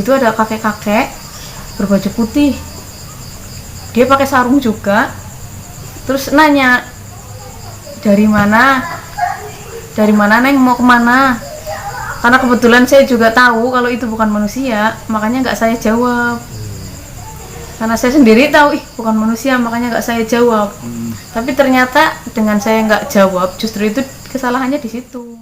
Itu ada kakek-kakek berbaju putih, dia pakai sarung juga, terus nanya, dari mana Neng, mau kemana? Karena kebetulan saya juga tahu kalau itu bukan manusia, makanya nggak saya jawab. Karena saya sendiri tahu bukan manusia, makanya nggak saya jawab. Tapi ternyata dengan saya nggak jawab, justru itu kesalahannya di situ.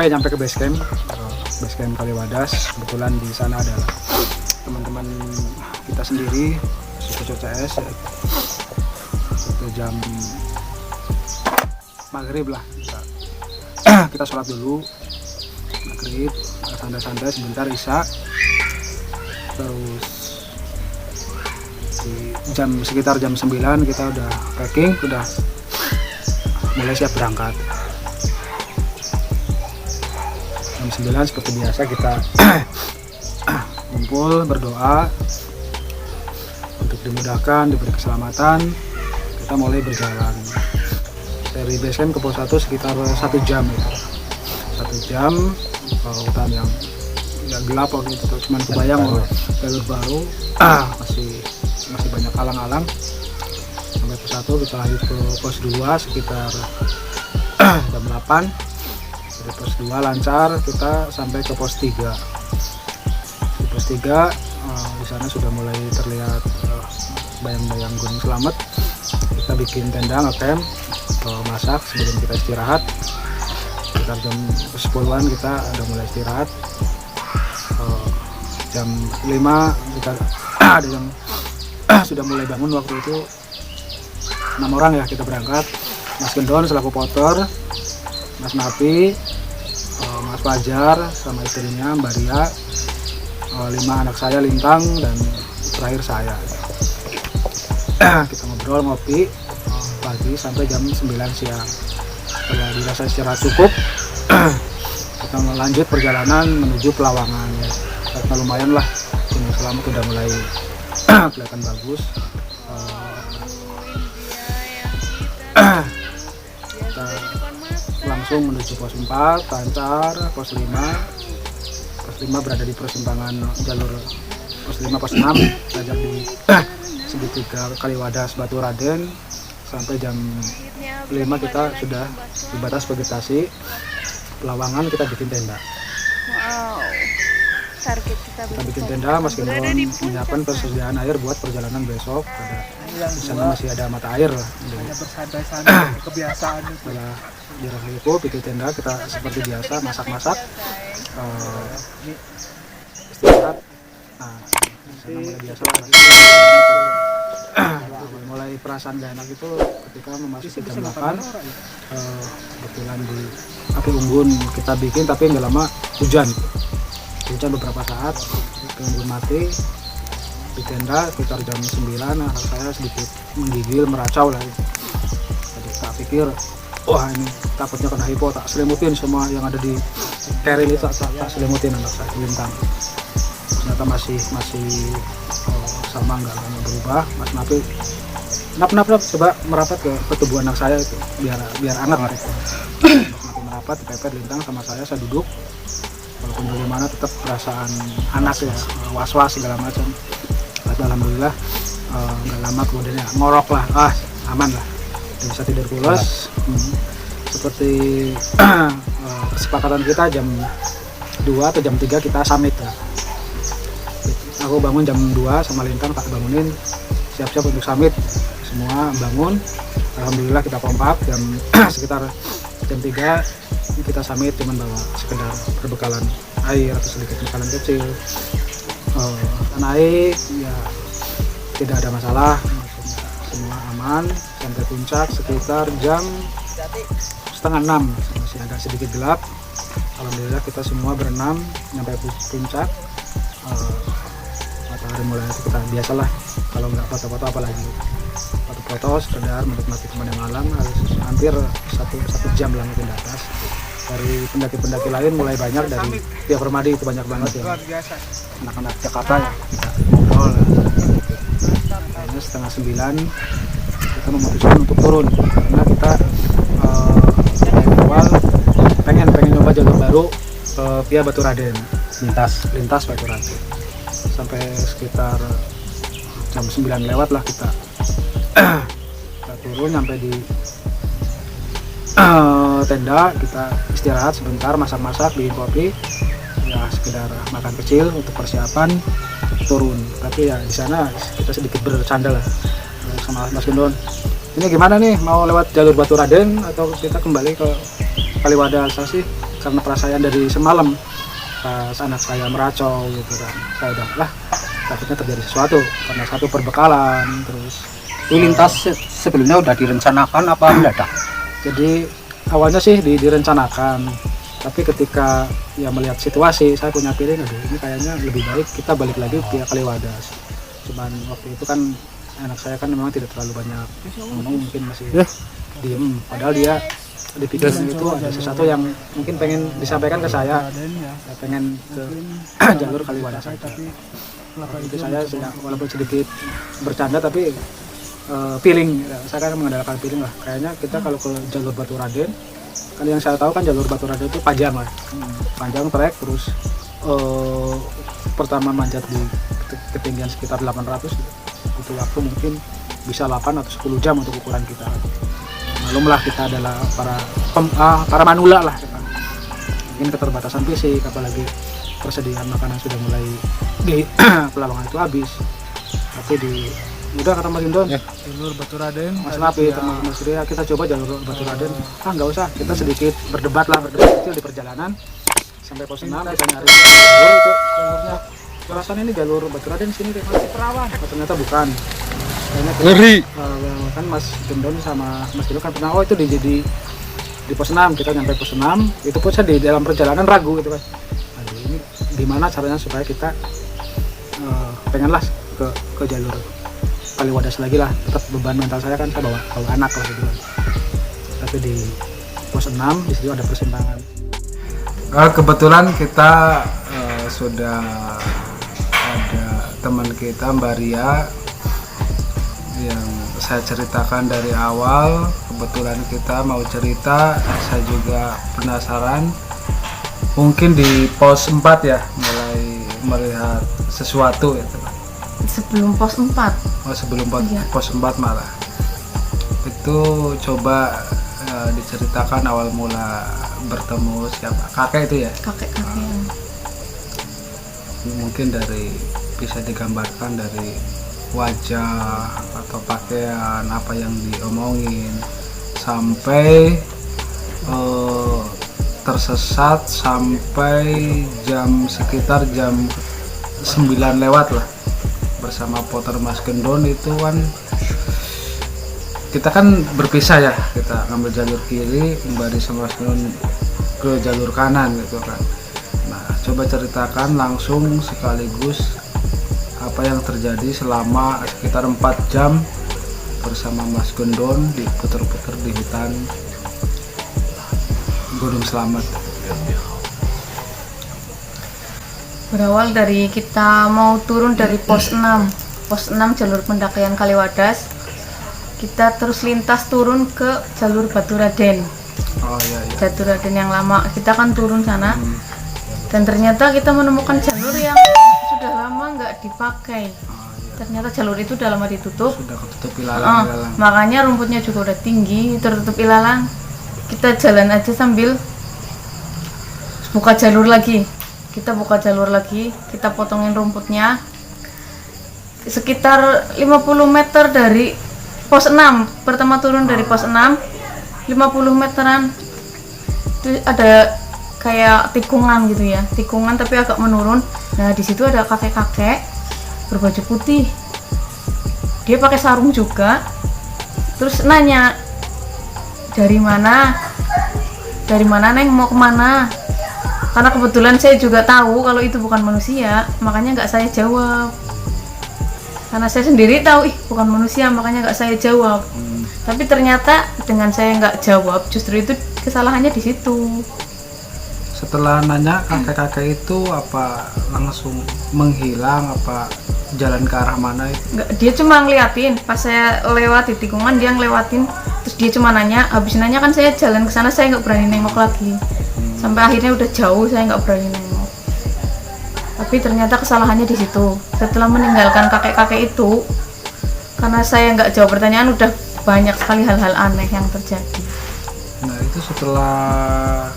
Nyampe ke base camp Kaliwadas. Kebetulan di sana ada teman-teman kita sendiri, suku CS. Itu jam maghrib lah, kita sholat dulu maghrib, santai-santai sebentar isya, terus sekitar jam 9 kita udah packing, udah mulai siap berangkat. Jam 9 seperti biasa kita kumpul berdoa untuk dimudahkan, diberi keselamatan. Kita mulai berjalan dari base camp ke pos 1 sekitar 1 jam ya. 1 jam hutan yang gelap waktu itu, cuman kebayang jalur baru, masih banyak alang-alang. Sampai pos 1 kita lanjut ke pos 2 sekitar jam 8. Dari pos 2 lancar kita sampai ke pos 3. Di pos 3 di sana sudah mulai terlihat bayang-bayang Gunung Slamet. Kita bikin tenda ngecamp, masak sebelum kita istirahat. Sekitar jam 10-an kita udah mulai istirahat. Jam 5 kita ada yang sudah mulai bangun. Waktu itu 6 orang ya kita berangkat. Mas Gendon selaku porter, Mas Napi, Mas Fajar sama istrinya Mbak Ria, 5 anak saya Lintang, dan terakhir saya. Kita ngobrol ngopi pagi sampai jam 9 siang. Setelah dirasa istirahat cukup, kita melanjut perjalanan menuju Pelawangan ya. Karena lumayan lah, Gunung Slamet udah mulai kelihatan bagus. Kita langsung menuju pos 4, lancar. Pos 5 berada di persimpangan jalur pos 5, pos 6 belajar di segitiga Kaliwadas Batu Raden. Sampai jam 5 kita sudah di batas vegetasi Pelawangan. Kita bikin tenda. Target kita bikin tenda. Mas Gendon menyiapkan persediaan air buat perjalanan besok. Di sana masih ada mata air lah. Hanya bersantai-santai kebiasaan itu. Setelah itu bikin tenda, kita seperti biasa masak-masak, istirahat. Nah, mulai biasa lah. Mulai perasaan gak enak itu ketika memasuki jam 8. Kebetulan di api unggun kita bikin, tapi nggak lama hujan beberapa saat, unggun mati. Di tenda sekitar jam 9, anak saya sedikit menggigil, meracau lah. Jadi tak pikir, wah ini takutnya kena hipo, tak selimutin semua yang ada di keril itu, tak selimutin anak saya Lintang. Ternyata masih sama, nggak lama berubah. Mas Napi nap coba merapat ke tubuh anak saya itu biar hangat lah itu. Mas Napi merapat, dipepet Lintang sama saya duduk. Walaupun bagaimana tetap perasaan anak ya, was-was segala macam. Alhamdulillah nggak lama kemudian ya, ngorok lah, aman lah, bisa tidur pulas. Seperti kesepakatan kita jam 2 atau jam 3 kita summit lah. Aku bangun jam 2 sama Lintang, tak bangunin, siap-siap untuk summit. Semua bangun, alhamdulillah kita kompak. Sekitar jam 3 kita summit, cuman bawa sekedar perbekalan air atau sedikit bekalan kecil. Naik ya tidak ada masalah, semua aman. Sampai puncak sekitar jam 5:30, masih agak sedikit gelap. Alhamdulillah kita semua berenam sampai puncak. Matahari mulai, kita biasalah kalau nggak foto-foto apalagi foto foto sekedar menikmati pemandangan alam. Hampir satu jam lah mungkin di atas. Dari pendaki-pendaki lain mulai banyak, dari Tia Permadi itu banyak banget ya, Luar biasa. anak-anak Jakarta ya, kita ngobrol. Akhirnya setengah 9 kita memutuskan untuk turun karena kita dari awal pengen nyoba jalur baru via Baturaden, lintas Baturaden. Sampai sekitar jam 9 lewat lah kita turun, sampai di tenda, kita istirahat sebentar, masak-masak, bikin kopi, ya sekedar makan kecil untuk persiapan turun. Tapi ya di sana kita sedikit bercanda lah sama Mas Gendon. Ini gimana nih, mau lewat jalur Baturaden atau kita kembali ke Kaliwadas sih? Karena perasaan dari semalam pas anak saya meracau gitu kan, saya udah lah takutnya terjadi sesuatu karena satu perbekalan. Terus Itu lintas sebelumnya udah direncanakan apa mendadak? jadi awalnya sih direncanakan, tapi ketika ya melihat situasi saya punya feeling, aduh ini kayaknya lebih baik kita balik lagi ke Kaliwadas. Cuman waktu itu kan anak saya kan memang tidak terlalu banyak ngomong, mungkin masih diem, padahal dia di pikiran itu ada sesuatu yang mungkin pengen disampaikan ke saya, pengen ke jalur Kaliwadas saja. Itu saya walaupun sedikit bercanda tapi feeling, saya kan mengandalkan feeling lah. Kayaknya kita kalau ke jalur Baturaden, kan yang saya tahu kan jalur Baturaden itu panjang lah, panjang trek, terus pertama manjat di ketinggian sekitar 800, butuh waktu mungkin bisa 8 atau 10 jam untuk ukuran kita. Malumlah kita adalah para manula lah, mungkin keterbatasan fisik, apalagi persediaan makanan sudah mulai di Pelawangan itu habis. Tapi udah kata Mas Indon, Jalur Baturaden. Mas Napi, teman-teman Surya, kita coba jalur Baturaden. Nggak usah, kita sedikit berdebat kecil di perjalanan sampai pos 6, kita nyari jalur itu, jalurnya perasaan ini jalur Baturaden sini deh, masih perawan. Ternyata bukan. Ngeri. Kan Mas Gendon sama Mas Gendon kan pernah, itu di pos 6, kita nyampe pos 6, itu pun saya di dalam perjalanan ragu gitu kan. Aduh, ini gimana caranya supaya kita pengenlah ke jalur Kaliwadas lagi lah. Tetap beban mental saya kan, saya bawa anak lah gitu kan. Tapi di pos 6 di situ ada persimpangan. Kebetulan kita sudah ada teman kita Mbak Ria yang saya ceritakan dari awal. Kebetulan kita mau cerita, saya juga penasaran. Mungkin di pos 4 ya mulai melihat sesuatu ya teman. Sebelum pos 4. Oh, sebelum Iya. pos 4 malah. Itu coba diceritakan awal mula bertemu siapa? Kakek itu ya? Kakek-kakek. Mungkin bisa digambarkan dari wajah atau pakaian, apa yang diomongin, sampai tersesat sampai sekitar jam 9 lewat lah bersama Potter Mas Gendon. Itu kan kita kan berpisah ya, kita ngambil jalur kiri, kembali sama Mas Gendon ke jalur kanan gitu kan. Nah, coba ceritakan langsung sekaligus apa yang terjadi selama sekitar 4 jam bersama Mas Gendon diputer-puter di hutan Gunung Slamet. Berawal dari kita mau turun dari pos 6 jalur pendakian Kaliwadas, kita terus lintas turun ke jalur Baturaden. Oh iya. Baturaden yang lama, kita kan turun sana. Dan ternyata kita menemukan jalur yang sudah lama nggak dipakai. Ternyata jalur itu udah lama ditutup. Sudah ketutup ilalang. Makanya rumputnya juga udah tinggi, tertutup ilalang. Kita jalan aja sambil buka jalur lagi. Kita buka jalur lagi, kita potongin rumputnya. Sekitar 50 meter dari pos 6. Pertama turun dari pos 6, 50 meteran. Itu ada kayak tikungan gitu ya, tikungan tapi agak menurun. Nah, di situ ada kakek-kakek berbaju putih. Dia pakai sarung juga. Terus nanya, dari mana Neng, mau kemana? Karena kebetulan saya juga tahu kalau itu bukan manusia, makanya nggak saya jawab. Karena saya sendiri tahu bukan manusia, makanya nggak saya jawab. Tapi ternyata dengan saya nggak jawab, justru itu kesalahannya di situ. Setelah nanya kakek-kakek itu apa langsung menghilang, apa jalan ke arah mana itu? Nggak, dia cuma ngeliatin pas saya lewat di tikungan, dia ngelewatin, terus dia cuma nanya. Habis nanya kan saya jalan ke sana, saya nggak berani nengok lagi. Sampai akhirnya udah jauh saya nggak berani nengok. Tapi ternyata kesalahannya di situ. Setelah meninggalkan kakek-kakek itu, karena saya nggak jawab pertanyaan, udah banyak sekali hal-hal aneh yang terjadi. Nah itu setelah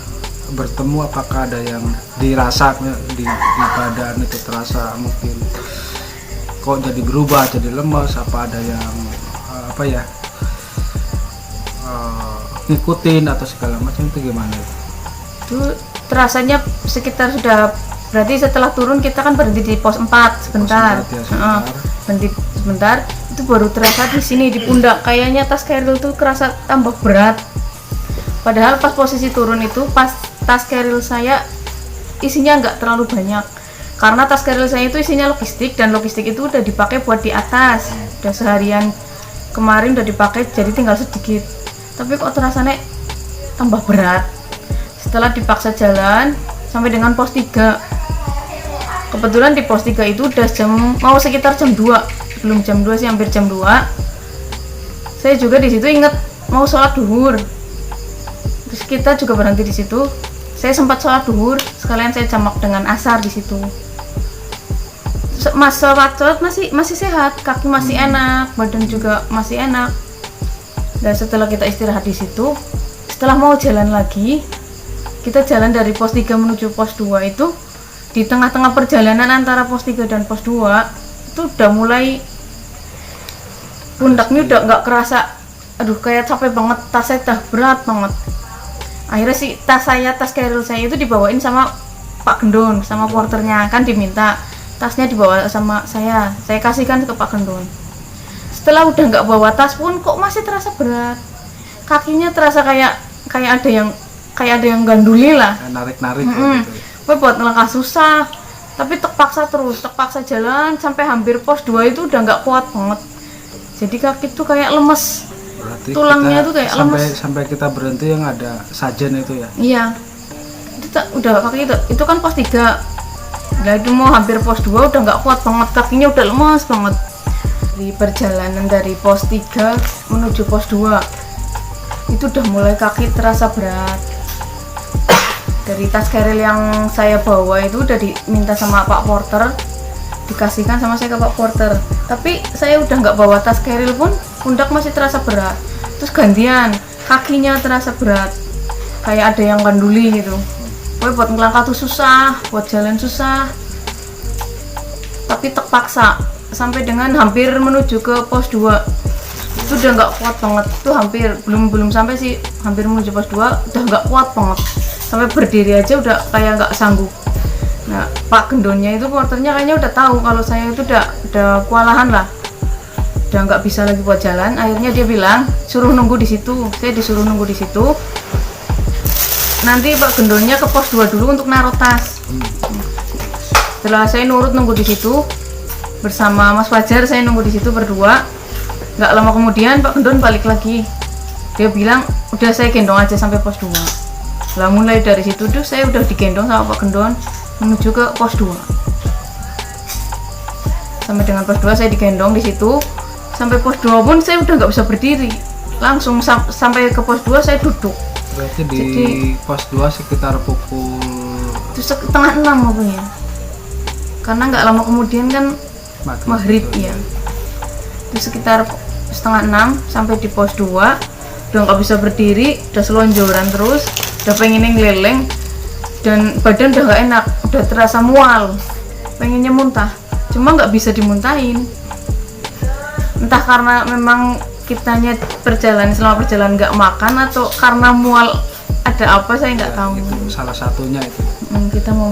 bertemu, apakah ada yang dirasa di badan itu terasa mungkin kok jadi berubah, jadi lemas, apa ada yang ngikutin atau segala macam, itu gimana? Itu terasanya sekitar sudah, berarti setelah turun kita kan berhenti di pos 4 sebentar. Berhenti sebentar, itu baru terasa di sini di pundak, kayaknya tas keril tuh kerasa tambah berat. Padahal pas posisi turun itu, pas tas keril saya isinya nggak terlalu banyak, karena tas keril saya itu isinya logistik, dan logistik itu udah dipakai buat di atas, udah seharian kemarin udah dipakai, jadi tinggal sedikit. Tapi kok terasanya tambah berat. Setelah dipaksa jalan sampai dengan pos 3. Kebetulan di pos 3 itu udah mau sekitar jam 2. Belum jam 2 sih, hampir jam 2. Saya juga di situ inget mau sholat duhur. Terus kita juga berhenti di situ. Saya sempat sholat duhur, sekalian saya jamak dengan asar di situ. Mas sholat masih sehat, kaki masih enak, badan juga masih enak. Dan setelah kita istirahat di situ, setelah mau jalan lagi, kita jalan dari pos 3 menuju pos 2 itu, di tengah-tengah perjalanan antara pos 3 dan pos 2 itu udah mulai pundaknya udah nggak kerasa, aduh kayak capek banget, tasnya udah berat banget. Akhirnya sih tas keril saya itu dibawain sama Pak Gendon, sama porternya, kan diminta tasnya dibawa sama saya kasihkan ke Pak Gendon. Setelah udah nggak bawa tas pun kok masih terasa berat, kakinya terasa kayak ada yang ganduli lah, narik-narik gitu. Buat ngelangkah susah, tapi terpaksa jalan sampai hampir pos 2 itu udah nggak kuat banget. Jadi kaki tuh kayak lemes. Berarti tulangnya tuh kayak lemes. Sampai kita berhenti yang ada sajen itu ya? Iya. Udah kaki itu kan pos 3. Nah itu mau hampir pos 2 udah nggak kuat banget, kakinya udah lemes banget. Di perjalanan dari pos 3 menuju pos 2 itu udah mulai kaki terasa berat. Dari tas keril yang saya bawa itu udah diminta sama Pak Porter, dikasihkan sama saya ke Pak Porter. Tapi saya udah nggak bawa tas keril pun pundak masih terasa berat. Terus gantian kakinya terasa berat, kayak ada yang ganduli gitu. Buat ngelangkah tuh susah, buat jalan susah. Tapi terpaksa sampai dengan hampir menuju ke pos 2 itu udah nggak kuat banget. Itu hampir belum sampai sih, hampir menuju pos 2 udah nggak kuat banget. Sampai berdiri aja udah kayak nggak sanggup. Nah Pak Gendonnya itu, porternya kayaknya udah tahu kalau saya itu udah kewalahan lah, udah nggak bisa lagi buat jalan. Akhirnya dia bilang suruh nunggu di situ. Saya disuruh nunggu di situ, nanti Pak Gendonnya ke pos 2 dulu untuk naruh tas. Setelah saya nurut nunggu di situ bersama Mas Fajar, saya nunggu di situ berdua. Nggak lama kemudian Pak Gendon balik lagi. Dia bilang udah saya gendong aja sampai pos 2. Lah mulai dari situ tuh saya udah digendong sama Pak Gendon menuju ke pos 2. Sampai dengan pos 2 saya digendong di situ. Sampai pos 2 pun saya udah nggak bisa berdiri. Langsung sampai ke pos 2 saya duduk. Berarti di pos 2 sekitar pukul itu setengah 6 pokoknya. Karena nggak lama kemudian kan maghrib ya. Itu sekitar setengah 6 sampai di pos 2. Udah nggak bisa berdiri, udah selonjoran terus, udah pengen ngeleleng, dan badan udah nggak enak, udah terasa mual, pengennya muntah, cuma nggak bisa dimuntahin. Entah karena memang kitanya selama perjalanan nggak makan, atau karena mual ada apa saya nggak tahu. Itu salah satunya itu. Kita mau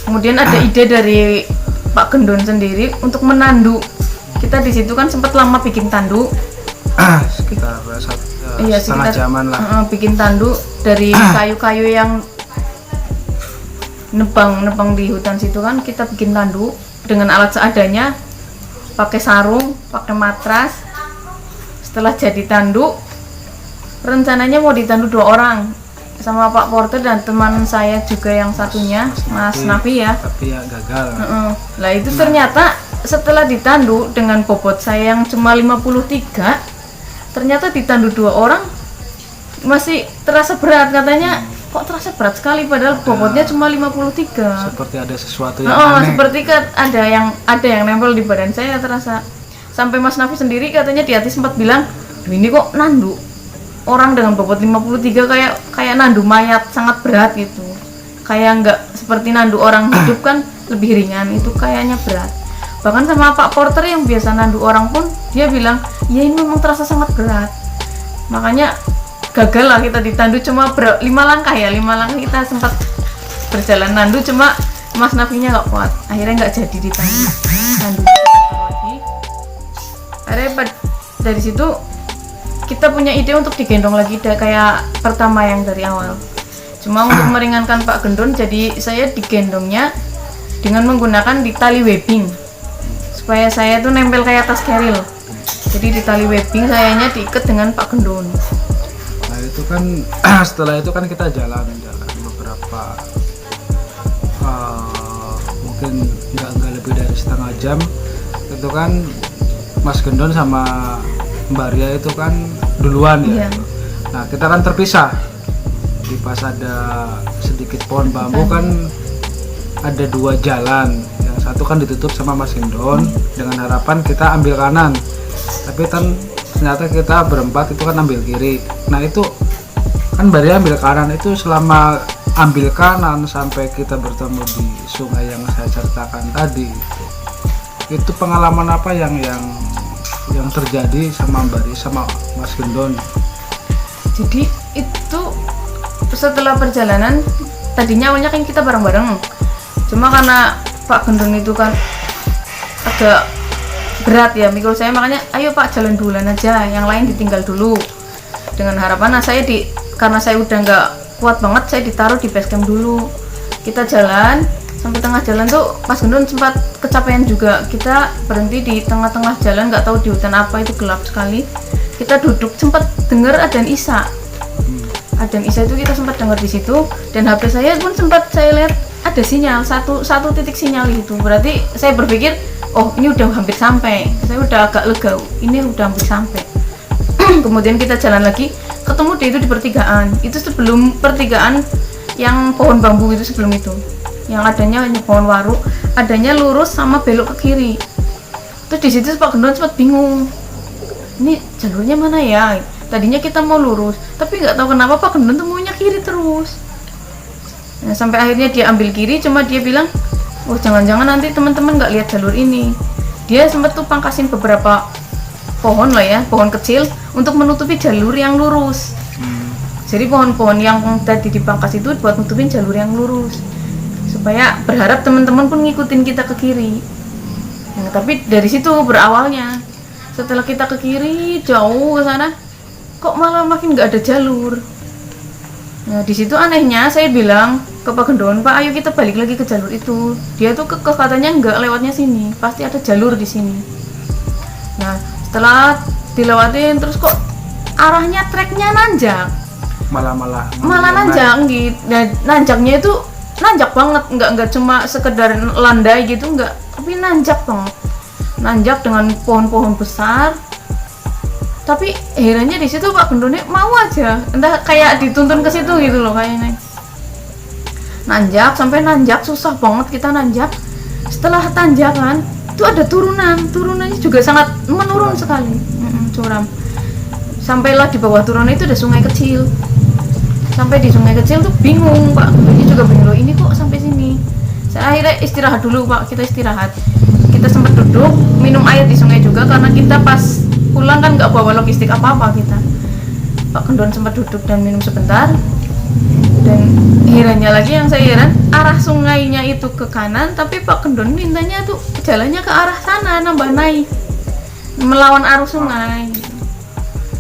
kemudian ada ide dari Pak Gendon sendiri untuk menandu. Kita di situ kan sempat lama bikin tanduk. Sekitar setengah jaman lah. Bikin tanduk dari kayu-kayu yang nebang di hutan situ kan, kita bikin tanduk dengan alat seadanya pakai sarung, pakai matras. Setelah jadi tanduk, rencananya mau ditandu 2 orang sama Pak Porter dan teman saya juga yang satunya, Mas Nafi ya. Tapi ya gagal. Lah itu ternyata setelah ditandu dengan bobot saya yang cuma 53, ternyata ditandu 2 orang masih terasa berat. Katanya kok terasa berat sekali padahal bobotnya cuma 53. Seperti ada sesuatu yang aneh. Seperti ada yang nempel di badan saya terasa. Sampai Mas Nafi sendiri katanya di hati sempat bilang, "Duh, ini kok nandu orang dengan bobot 53 kayak nandu mayat, sangat berat gitu. Kayak nggak seperti nandu orang hidup kan lebih ringan, itu kayaknya berat." Bahkan sama Pak Porter yang biasa nandu orang pun dia bilang, "Ya ini memang terasa sangat berat." Makanya gagal lah kita ditandu cuma 5 langkah ya, 5 langkah kita sempat berjalan nandu, cuma Mas Nafinya nggak kuat, akhirnya nggak jadi ditandu. Nandu lagi. Akhirnya dari situ kita punya ide untuk digendong lagi kayak pertama yang dari awal. Cuma untuk meringankan Pak Gendon, jadi saya digendongnya dengan menggunakan di tali webbing supaya saya tuh nempel kayak tas keril. Jadi di tali webbing sayanya diikat dengan Pak Gendon. Nah itu kan setelah itu kan kita jalan beberapa mungkin nggak lebih dari setengah jam. Itu kan Mas Gendon sama Mbak Ria itu kan duluan ya. Iya. Nah kita kan terpisah. Di pas ada sedikit pohon bambu kan ada 2 jalan. Yang satu kan ditutup sama Mas Gendon dengan harapan kita ambil kanan. Tapi kan ternyata kita berempat itu kan ambil kiri. Nah itu kan Mbak Ria ambil kanan, itu selama ambil kanan sampai kita bertemu di sungai yang saya ceritakan tadi. Itu pengalaman apa yang terjadi sama Mbak Ria sama Mas Gendon? Jadi itu setelah perjalanan tadinya awalnya kan kita bareng-bareng, cuma karena Pak Gendon itu kan agak berat ya mikul saya, makanya ayo Pak jalan duluan aja, yang lain ditinggal dulu, dengan harapan karena saya udah nggak kuat banget, saya ditaruh di base camp dulu. Kita jalan sampai tengah jalan tuh Mas Gendon sempat kecapean juga. Kita berhenti di tengah-tengah jalan, nggak tahu di hutan apa, itu gelap sekali. Kita duduk, sempat dengar adzan Isya. Adzan Isya itu kita sempat dengar di situ, dan HP saya pun sempat saya lihat ada sinyal, satu titik sinyal gitu. Berarti saya berpikir, oh ini udah hampir sampai. Saya udah agak lega, ini udah hampir sampai. Kemudian kita jalan lagi, ketemu dia itu di pertigaan. Itu sebelum pertigaan yang pohon bambu itu, sebelum itu. Yang adanya hanya pohon waru, adanya lurus sama belok ke kiri. Terus di situ Pak Gendon sempat bingung. Ini jalurnya mana ya? Tadinya kita mau lurus, tapi nggak tahu kenapa Pak Gendon tuh maunya kiri terus. Nah, sampai akhirnya dia ambil kiri, cuma dia bilang, oh jangan-jangan nanti teman-teman nggak lihat jalur ini. Dia sempat tuh pangkasin beberapa pohon lah ya, pohon kecil untuk menutupi jalur yang lurus. Jadi pohon-pohon yang tadi dipangkas itu buat nutupin jalur yang lurus, supaya berharap teman-teman pun ngikutin kita ke kiri. Nah, tapi dari situ berawalnya. Setelah kita ke kiri jauh ke sana, kok malah makin nggak ada jalur. Nah di situ anehnya saya bilang ke Pak Gendon, Pak ayo kita balik lagi ke jalur itu. Dia tuh katanya nggak lewatnya sini, pasti ada jalur di sini. Nah setelah dilewatin terus kok arahnya treknya nanjak, malah nanjak gitu. Nah, nanjaknya itu nanjak banget, nggak cuma sekedar landai gitu, nggak, tapi nanjak banget, nanjak dengan pohon-pohon besar. Tapi herannya di situ Pak Gendonnya mau aja, entah kayak dituntun ke situ gitu loh kayaknya. Nanjak sampai nanjak, susah banget kita nanjak. Setelah tanjakan itu ada turunannya juga sangat menurun sekali, curam. Sampailah di bawah turunan itu ada sungai kecil. Sampai di sungai kecil tuh bingung, Pak Gendonnya juga bingung, loh ini kok sampai sini. Saya akhirnya istirahat dulu Pak, kita istirahat. Kita sempat duduk minum air di sungai juga karena kita pas pulang kan nggak bawa logistik apa-apa kita. Pak Gendon sempat duduk dan minum sebentar. Dan herannya lagi yang saya heran, arah sungainya itu ke kanan, tapi Pak Gendon mintanya tuh jalannya ke arah sana, nambah naik, melawan arus sungai.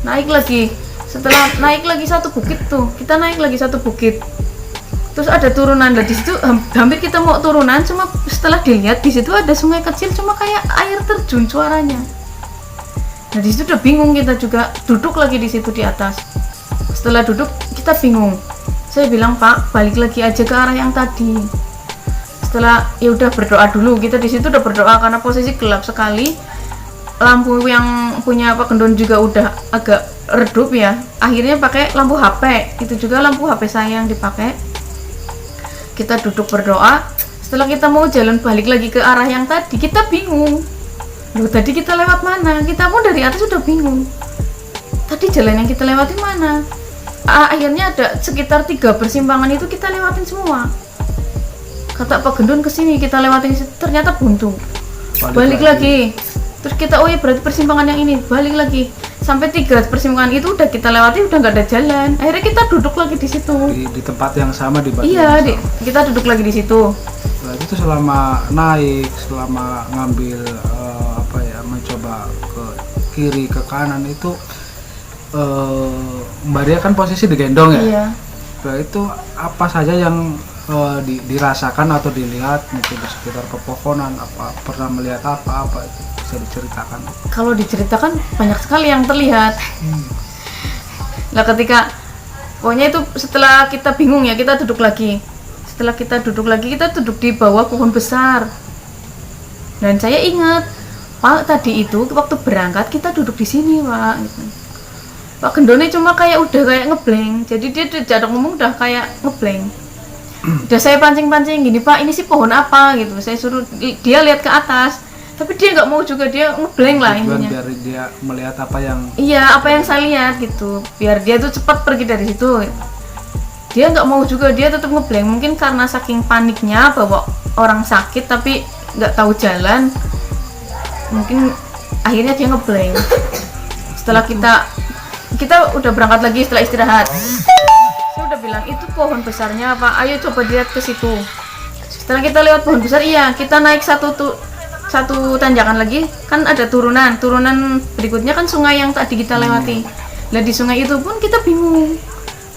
Naik lagi, setelah naik lagi satu bukit tuh, kita naik lagi satu bukit. terus ada turunan. Lah di situ hampir kita mau turunan, cuma setelah dilihat di situ ada sungai kecil, cuma kayak air terjun suaranya. Nah di situ udah bingung, kita juga duduk lagi di situ di atas. Setelah duduk kita bingung, saya bilang, Pak, balik lagi aja ke arah yang tadi. Setelah ya udah berdoa dulu, kita di situ udah berdoa karena posisi gelap sekali. Lampu yang punya Pak Gendon juga udah agak redup ya. Akhirnya pakai lampu HP, itu juga lampu HP saya yang dipakai. Kita duduk berdoa. Setelah kita mau jalan balik lagi ke arah yang tadi, kita bingung. Loh, tadi kita lewat mana? Kita pun dari atas udah bingung. Tadi jalan yang kita lewati mana? Akhirnya ada sekitar 3 persimpangan itu kita lewatin semua. Kata Pak Gendon kesini, kita lewatin, ternyata buntu. Balik lagi. Terus kita, oh ya berarti persimpangan yang ini, balik lagi. Sampai 3 persimpangan itu udah kita lewati, udah nggak ada jalan. Akhirnya kita duduk lagi di situ. Di tempat yang sama, di batu Iya, yang sama. kita duduk lagi di situ. Berarti itu selama naik, selama ngambil mencoba ke kiri ke kanan itu Mbak Ria kan posisi digendong ya. Iya. Nah, itu apa saja yang dirasakan atau dilihat mungkin di sekitar pepohonan, apa pernah melihat apa itu bisa diceritakan? Kalau diceritakan banyak sekali yang terlihat. Nah ketika pokoknya itu setelah kita bingung ya, kita duduk lagi. Setelah kita duduk lagi, kita duduk di bawah pohon besar. Dan saya ingat, Pak, tadi itu waktu berangkat kita duduk di sini, Pak. Gitu. Pak Gendone cuma kayak udah kayak ngeblank. Jadi dia jadok ngomong udah kayak ngeblank. Udah saya pancing-pancing gini, Pak, ini sih pohon apa gitu. Saya suruh dia lihat ke atas, tapi dia nggak mau juga, dia ngeblank lah intinya. Biar dia melihat apa yang apa yang saya lihat gitu. Biar dia tuh cepat pergi dari situ. Dia nggak mau juga, dia tetap ngeblank. Mungkin karena saking paniknya bahwa orang sakit tapi nggak tahu jalan. Mungkin akhirnya dia ngeblank. Setelah kita udah berangkat lagi setelah istirahat. Saya udah bilang itu pohon besarnya apa, ayo coba lihat ke situ. Setelah kita lewat pohon besar, iya kita naik satu tanjakan lagi, kan ada turunan berikutnya kan sungai yang tadi kita lewati. Nah di sungai itu pun kita bingung,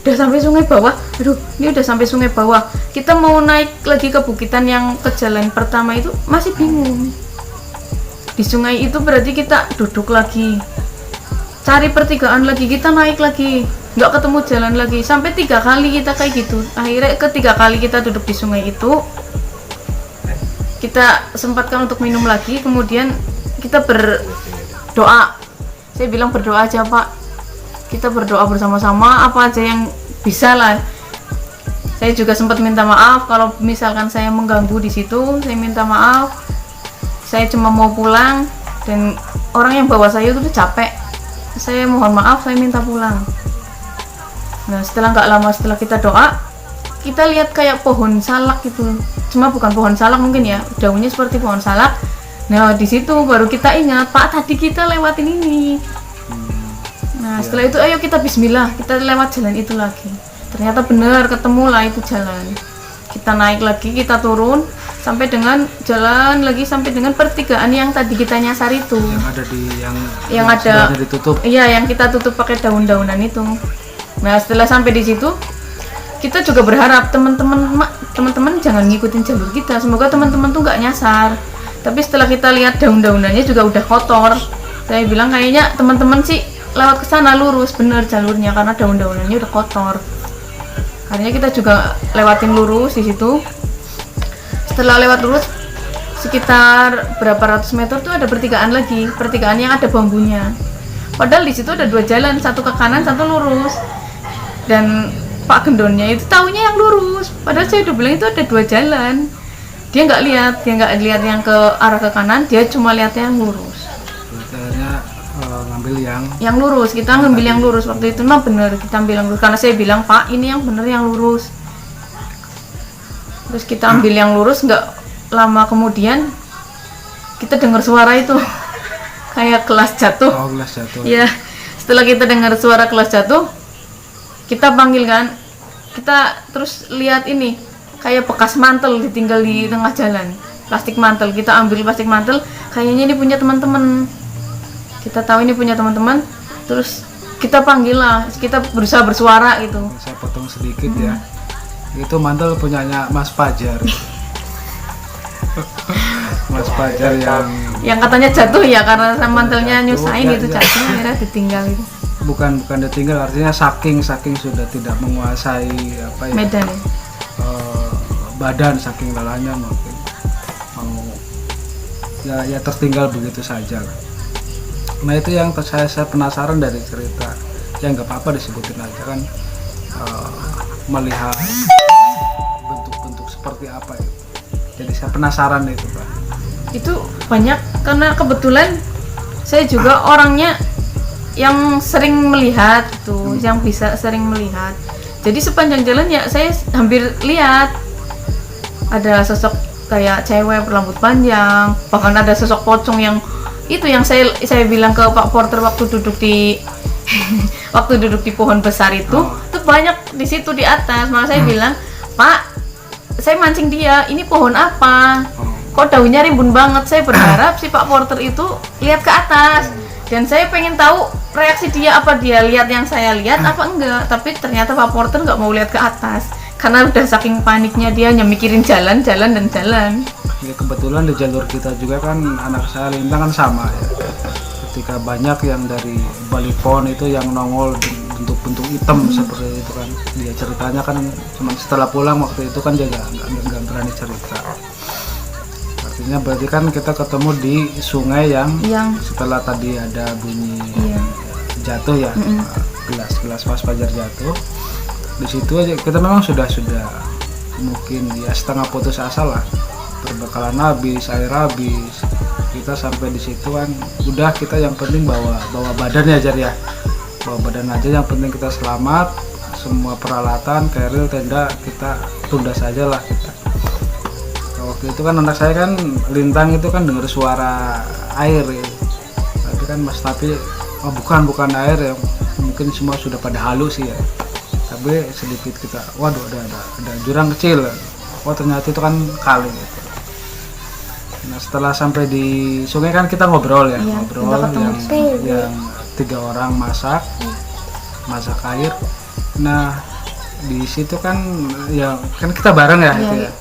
udah sampai sungai bawah, aduh ini udah sampai sungai bawah, kita mau naik lagi ke bukitan yang ke jalan pertama itu masih bingung. Di sungai itu berarti kita duduk lagi, cari pertigaan lagi, kita naik lagi, nggak ketemu jalan lagi, sampai 3 kali kita kayak gitu. Akhirnya ketiga kali kita duduk di sungai itu, kita sempatkan untuk minum lagi, kemudian kita berdoa. Saya bilang berdoa aja, Pak, kita berdoa bersama-sama apa aja yang bisa lah. Saya juga sempat minta maaf kalau misalkan saya mengganggu di situ, saya minta maaf. Saya cuma mau pulang dan orang yang bawa saya itu udah capek. Saya mohon maaf, saya minta pulang. Nah setelah nggak lama setelah kita doa, kita lihat kayak pohon salak gitu, cuma bukan pohon salak mungkin ya, daunnya seperti pohon salak. Nah di situ baru kita ingat, Pak, tadi kita lewatin ini. Nah setelah itu ayo kita bismillah, kita lewat jalan itu lagi. Ternyata benar ketemu lah itu jalan. Kita naik lagi, kita turun sampai dengan jalan lagi sampai dengan pertigaan yang tadi kita nyasar itu. Yang ada di yang ada ditutup. Iya, yang kita tutup pakai daun-daunan itu. Nah setelah sampai di situ, kita juga berharap teman-teman jangan ngikutin jalur kita. Semoga teman-teman tuh nggak nyasar. Tapi setelah kita lihat daun-daunannya juga udah kotor, saya bilang kayaknya teman-teman sih lewat ke sana lurus, bener jalurnya karena daun-daunannya udah kotor. Akhirnya kita juga lewatin lurus di situ. Setelah lewat lurus sekitar berapa ratus meter tuh ada pertigaan lagi, pertigaan yang ada bambunya. Padahal di situ ada 2 jalan, satu ke kanan, satu lurus. Dan Pak Gendonnya itu taunya yang lurus, padahal saya udah bilang itu ada 2 jalan. Dia nggak lihat yang ke arah ke kanan, dia cuma lihat yang lurus. Akhirnya ngambil yang lurus. Kita ngambil yang lurus waktu itu mah bener, kita ambil yang lurus karena saya bilang, Pak, ini yang bener yang lurus. Terus kita ambil yang lurus, nggak lama kemudian kita dengar suara itu kayak kelas jatuh. Oh, kelas jatuh. Ya, setelah kita dengar suara kelas jatuh, kita panggil kan, kita terus lihat ini kayak bekas mantel ditinggal di tengah jalan, plastik mantel. Kita ambil plastik mantel, kayaknya ini punya teman-teman, kita tahu ini punya teman-teman. Terus kita panggil lah, kita berusaha bersuara gitu. Saya potong sedikit ya. Itu mantel punyanya Mas Fajar. Mas Fajar yang katanya jatuh ya karena mantelnya Jatuh, nyusahin ya, itu ya. jatuh akhirnya ditinggal itu bukan ditinggal, artinya saking sudah tidak menguasai apa ya, Medan ya. badan, saking lelahnya mungkin mau ya tertinggal begitu saja lah. Nah itu yang saya penasaran dari cerita, ya nggak apa-apa disebutin aja kan, melihat bentuk-bentuk seperti apa itu. Jadi saya penasaran itu Pak. Itu banyak karena kebetulan saya juga orangnya yang sering melihat tuh, yang bisa sering melihat. Jadi sepanjang jalan ya saya hampir lihat ada sosok kayak cewek berrambut panjang, bahkan ada sosok pocong yang itu yang saya bilang ke Pak Porter waktu duduk di waktu duduk di pohon besar itu banyak di situ di atas. Malah saya bilang, Pak, saya mancing dia, ini pohon apa? Kok daunnya rimbun banget? Saya berharap si Pak Porter itu lihat ke atas dan saya pengen tahu reaksi dia, apa dia lihat yang saya lihat apa enggak. Tapi ternyata Pak Porter nggak mau lihat ke atas karena udah saking paniknya dia hanya mikirin jalan dan jalan. Ya kebetulan di jalur kita juga kan anak saya Lintang kan sama ya. Ketika banyak yang dari Bali Pon itu yang nongol bentuk-bentuk hitam seperti itu kan, dia ceritanya kan cuma setelah pulang waktu itu kan dia nggak berani cerita. Artinya berarti kan kita ketemu di sungai yang setelah tadi ada bunyi jatuh ya, gelas Mas Fajar jatuh. Di situ aja kita memang sudah mungkin ya setengah putus asa lah, perbekalan habis, air habis, kita sampai di situ kan udah, kita yang penting bawa badannya aja ya, bawa badan aja, yang penting kita selamat, semua peralatan, keril, tenda kita tunda saja lah kita. Waktu itu kan anak saya kan Lintang itu kan dengar suara air ya, tapi kan Mas tapi bukan air ya, mungkin semua sudah pada halus sih ya. Tapi sedikit kita, waduh ada jurang kecil, oh ternyata itu kan kali gitu. Nah setelah sampai di sungai kan kita ngobrol ya, ngobrol yang 3 orang masak air. Nah di situ kan ya kan kita bareng ya gitu ya.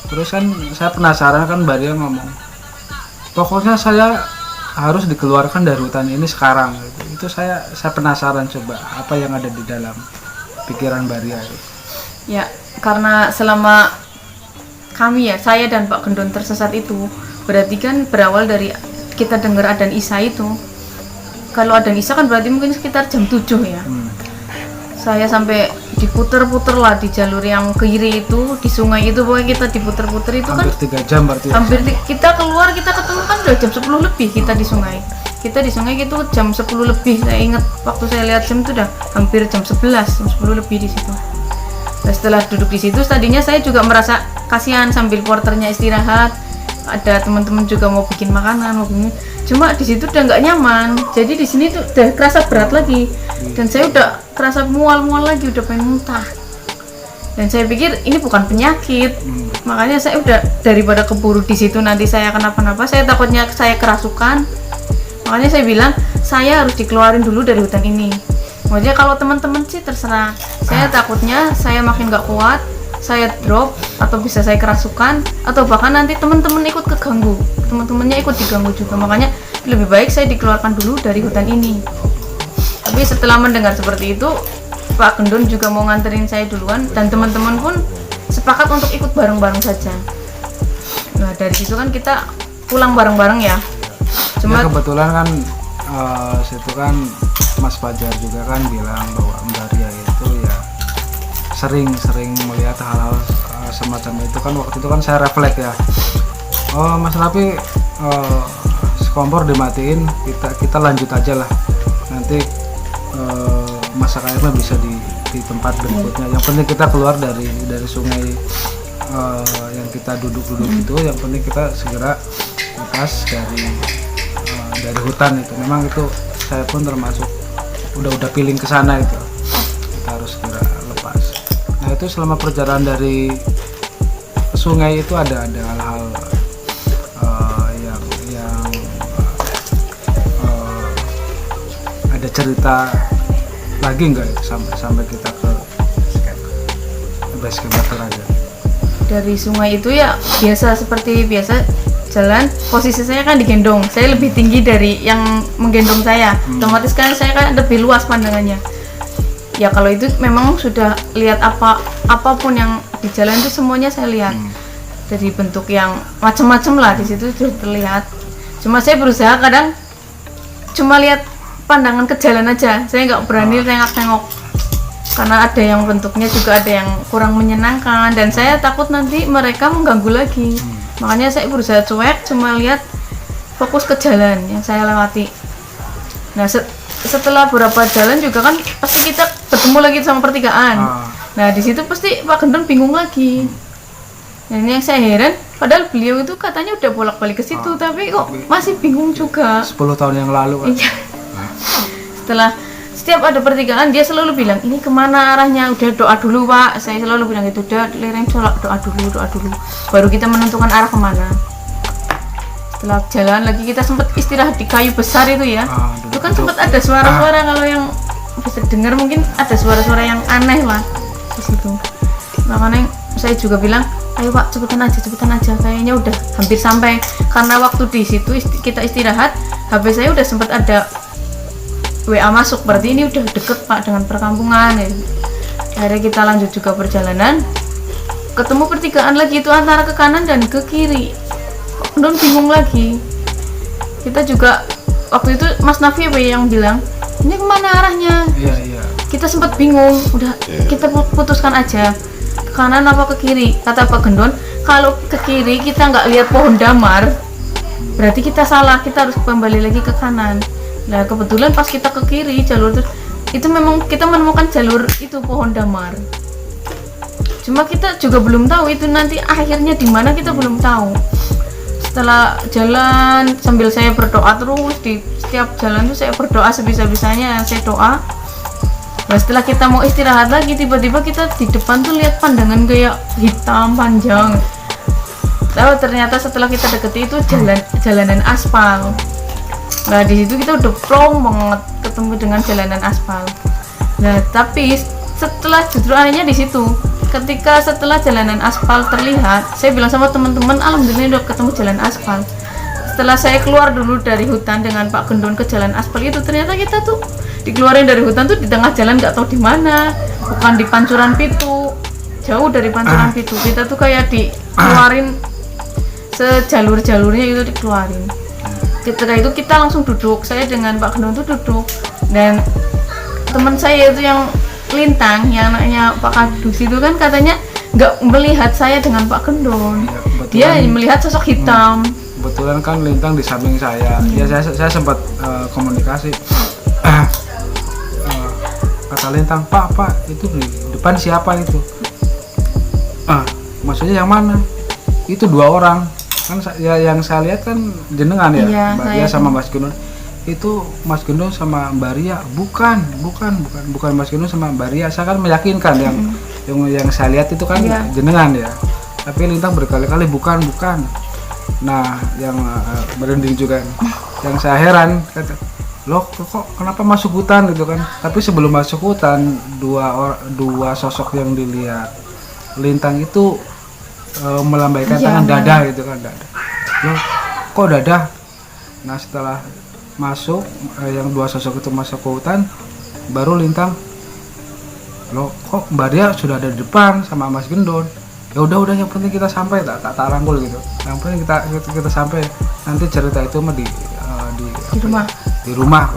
Terus kan saya penasaran kan Mbak Dia ngomong, pokoknya saya harus dikeluarkan dari hutan ini sekarang gitu. Itu saya penasaran, coba apa yang ada di dalam pikiran Mbak Ria itu. Ya karena selama kami ya, saya dan Pak Gendon tersesat itu, berarti kan berawal dari kita dengar adzan Isya itu. Kalau adzan Isya kan berarti mungkin sekitar jam 7 ya. Saya sampai diputer-puter lah di jalur yang kiri itu, di sungai itu, pokoknya kita diputer-puter itu hampir kan 3 jam berarti ya? kita keluar, kita ketemu kan udah jam 10 lebih kita di sungai. Kita di sungai itu jam 10 lebih, saya ingat waktu saya lihat jam itu udah hampir jam 11, jam 10 lebih di situ. Nah, setelah duduk di situ tadinya saya juga merasa kasihan sambil porternya istirahat, ada teman-teman juga mau bikin makanan, cuma di situ udah nggak nyaman. Jadi di sini tuh udah kerasa berat lagi dan saya udah kerasa mual-mual lagi, udah pengen muntah. Dan saya pikir ini bukan penyakit, makanya saya udah daripada keburu di situ nanti saya kenapa-napa, saya takutnya saya kerasukan. Makanya saya bilang saya harus dikeluarin dulu dari hutan ini. Maksudnya kalau teman-teman sih terserah. Saya takutnya saya makin nggak kuat, saya drop atau bisa saya kerasukan, atau bahkan nanti teman-teman ikut keganggu, teman-temannya ikut diganggu juga. Makanya lebih baik saya dikeluarkan dulu dari hutan ini. Tapi setelah mendengar seperti itu, Pak Gendon juga mau nganterin saya duluan dan teman-teman pun sepakat untuk ikut bareng-bareng saja. Nah dari situ kan kita pulang bareng-bareng ya. Cuma ya, kebetulan kan situ kan Mas Fajar juga kan bilang bahwa Mbak Ria itu ya sering melihat hal-hal semacam itu kan. Waktu itu kan saya refleks ya, oh Mas Rapi, kompor dimatiin, kita lanjut aja lah, nanti masak airnya bisa di tempat berikutnya. Yang penting kita keluar dari sungai yang kita duduk itu, yang penting kita segera lepas dari hutan itu. Memang itu saya pun termasuk udah feeling ke sana itu, kita harus segera lepas. Nah itu selama perjalanan dari sungai itu ada hal-hal yang ada cerita lagi nggak sampai kita ke base camp Batu Raja? Dari sungai itu ya biasa, seperti biasa jalan, posisi saya kan digendong, saya lebih tinggi dari yang menggendong saya, otomatis kan saya kan lebih luas pandangannya. Ya kalau itu memang sudah lihat apapun yang di jalan itu semuanya saya lihat, dari bentuk yang macam-macam lah di situ sudah terlihat. Cuma saya berusaha kadang cuma lihat pandangan ke jalan aja, saya nggak berani tengok-tengok karena ada yang bentuknya juga ada yang kurang menyenangkan dan saya takut nanti mereka mengganggu lagi. Makanya saya berusaha cuek, cuma lihat fokus ke jalan yang saya lewati. Nah setelah beberapa jalan juga kan pasti kita ketemu lagi sama pertigaan. Nah di situ pasti Pak Gendon bingung lagi. Nah ini yang saya heran, padahal beliau itu katanya udah bolak-balik ke situ, tapi kok masih bingung juga. 10 tahun yang lalu kan? Iya. Setelah setiap ada pertigaan dia selalu bilang ini kemana arahnya, udah doa dulu Pak, saya selalu bilang itu udah lereng colok, doa dulu baru kita menentukan arah kemana. Setelah jalan lagi kita sempat istirahat di kayu besar itu ya, itu kan sempat ada suara-suara, kalau yang bisa dengar mungkin ada suara-suara yang aneh lah di situ. Makanya saya juga bilang ayo Pak cepetan aja, kayaknya udah hampir sampai, karena waktu di situ kita istirahat HP saya udah sempat ada WA masuk, berarti ini udah deket Pak dengan perkampungan ya. Akhirnya kita lanjut juga perjalanan, ketemu pertigaan lagi itu antara ke kanan dan ke kiri. Kok Gendon bingung lagi. Kita juga waktu itu Mas Nafi yang bilang ini kemana arahnya. Iya. Kita sempat bingung, udah kita putuskan aja ke kanan apa ke kiri. Kata Pak Gendon kalau ke kiri kita nggak lihat pohon damar berarti kita salah, kita harus kembali lagi ke kanan. Nah kebetulan pas kita ke kiri jalur itu memang kita menemukan jalur itu pohon damar. Cuma kita juga belum tahu itu nanti akhirnya di mana, kita belum tahu. Setelah jalan sambil saya berdoa terus, di setiap jalan tuh saya berdoa sebisa-bisanya, saya doa. Nah setelah kita mau istirahat lagi tiba-tiba kita di depan tuh lihat pandangan kayak hitam panjang. Tahu ternyata setelah kita deketi itu jalanan aspal. Nah di situ kita udah plong banget ketemu dengan jalanan aspal. Nah tapi setelah justru anehnya di situ, ketika setelah jalanan aspal terlihat, saya bilang sama teman-teman alhamdulillah udah ketemu jalan aspal. Setelah saya keluar dulu dari hutan dengan Pak Gendon ke jalan aspal itu, ternyata kita tuh dikeluarin dari hutan tuh di tengah jalan nggak tahu di mana, bukan di Pancuran Pitu, jauh dari Pancuran Pitu. Kita tuh kayak dikeluarin sejalur-jalurnya itu dikeluarin. Ketika itu kita langsung duduk, saya dengan Pak Gendon tuh duduk, dan teman saya itu yang Lintang, yang anaknya Pak Kadus itu kan katanya nggak melihat saya dengan Pak Gendon, dia melihat sosok hitam. Kebetulan kan Lintang di samping saya, ya saya sempat komunikasi. Kata Lintang, Pak itu di depan siapa itu? Maksudnya yang mana? Itu 2 orang. Kan yang saya lihat kan jenengan ya, iya, Mbak Ria sama Mas Gendon. Itu Mas Gendon sama Mbak Ria, bukan Mas Gendon sama Mbak Ria. Saya kan meyakinkan yang saya lihat itu kan jenengan ya. Tapi Lintang berkali-kali bukan. Nah, yang merinding juga. Yang saya heran, kata, loh kok kenapa masuk hutan gitu kan? Tapi sebelum masuk hutan, dua sosok yang dilihat Lintang itu melambaikan tangan dada gitu kan, dada. Loh, kok dada? Nah setelah masuk yang 2 sosok itu masuk ke hutan, baru Lintang, loh kok Mbak Ria sudah ada di depan sama Mas Gendon. Ya udah yang penting kita sampai, tak rangkul gitu. Yang penting kita sampai, nanti cerita itu mah di rumah.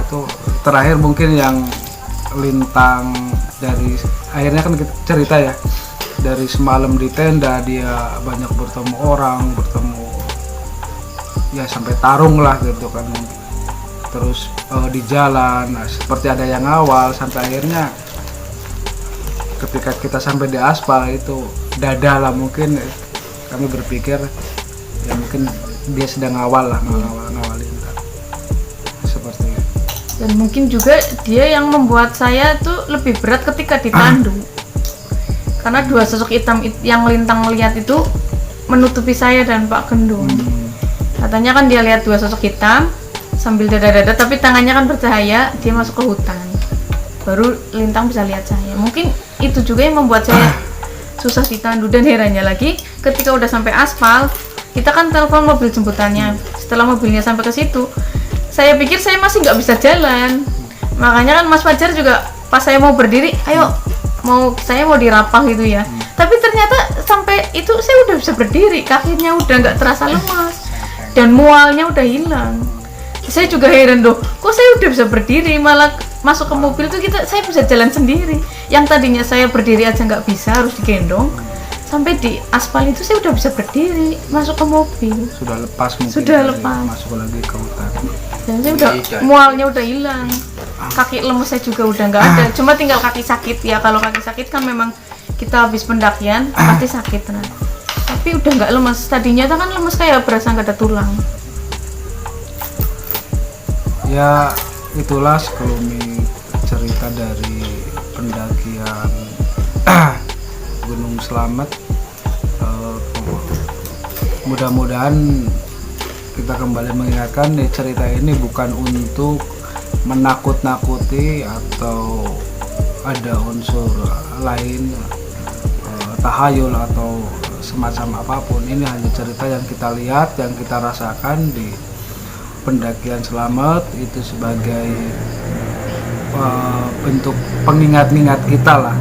Itu terakhir mungkin yang Lintang dari akhirnya kan kita cerita ya, dari semalam di tenda dia banyak bertemu orang, ya sampai tarung lah gitu kan. Terus di jalan seperti ada yang ngawal, sampai akhirnya ketika kita sampai di aspal itu dada lah, mungkin kami berpikir ya mungkin dia sedang ngawalin kan. Seperti itu. Dan mungkin juga dia yang membuat saya tuh lebih berat ketika ditandu. Karena 2 sosok hitam yang Lintang lihat itu menutupi saya dan Pak Gendon. Katanya kan dia lihat 2 sosok hitam sambil dada-dada, tapi tangannya kan bercahaya, dia masuk ke hutan. baru lintang bisa lihat saya. Mungkin itu juga yang membuat saya susah ditandu. Dan herannya lagi ketika udah sampai aspal, kita kan telepon mobil jemputannya. Setelah mobilnya sampai ke situ, saya pikir saya masih nggak bisa jalan. Makanya kan Mas Fajar juga pas saya mau berdiri, ayo saya mau dirapah gitu ya. Tapi ternyata sampai itu saya udah bisa berdiri, kakinya udah nggak terasa lemas dan mualnya udah hilang. Saya juga heran kok saya udah bisa berdiri, malah masuk ke mobil tuh saya bisa jalan sendiri. Yang tadinya saya berdiri aja nggak bisa, harus digendong. Sampai di aspal itu saya udah bisa berdiri, masuk ke mobil. Sudah lepas mungkin. Sudah lepas. Masuk lagi ke hutan. Dan saya udah mualnya udah hilang. Kaki lemes saya juga udah nggak ada. Cuma tinggal kaki sakit ya. Kalau kaki sakit kan memang kita habis pendakian pasti sakit. Nah. Tapi udah nggak lemes. Tadinya kan lemes kayak berasa nggak ada tulang. Ya itulah sekelumit cerita dari pendakian Gunung Slamet. Mudah-mudahan kita kembali mengingatkan cerita ini bukan untuk menakut-nakuti atau ada unsur lain, tahayul atau semacam apapun. Ini hanya cerita yang kita lihat, yang kita rasakan di pendakian Slamet, itu sebagai bentuk pengingat-ingat kita lah,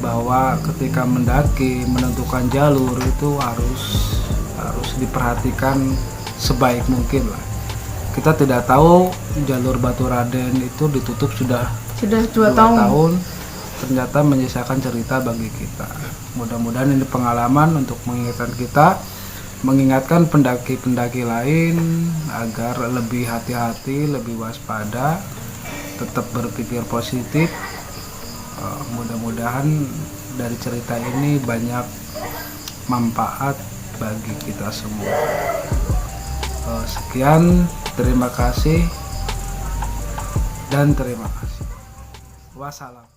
bahwa ketika mendaki menentukan jalur itu harus diperhatikan sebaik mungkin lah. Kita tidak tahu jalur Baturaden itu ditutup sudah 2 tahun. tahun. Ternyata menyisakan cerita bagi kita. Mudah-mudahan ini pengalaman untuk mengingatkan kita, mengingatkan pendaki-pendaki lain agar lebih hati-hati, lebih waspada, tetap berpikir positif. Mudah-mudahan dari cerita ini banyak manfaat bagi kita semua. Sekian, terima kasih dan terima kasih. Wassalam.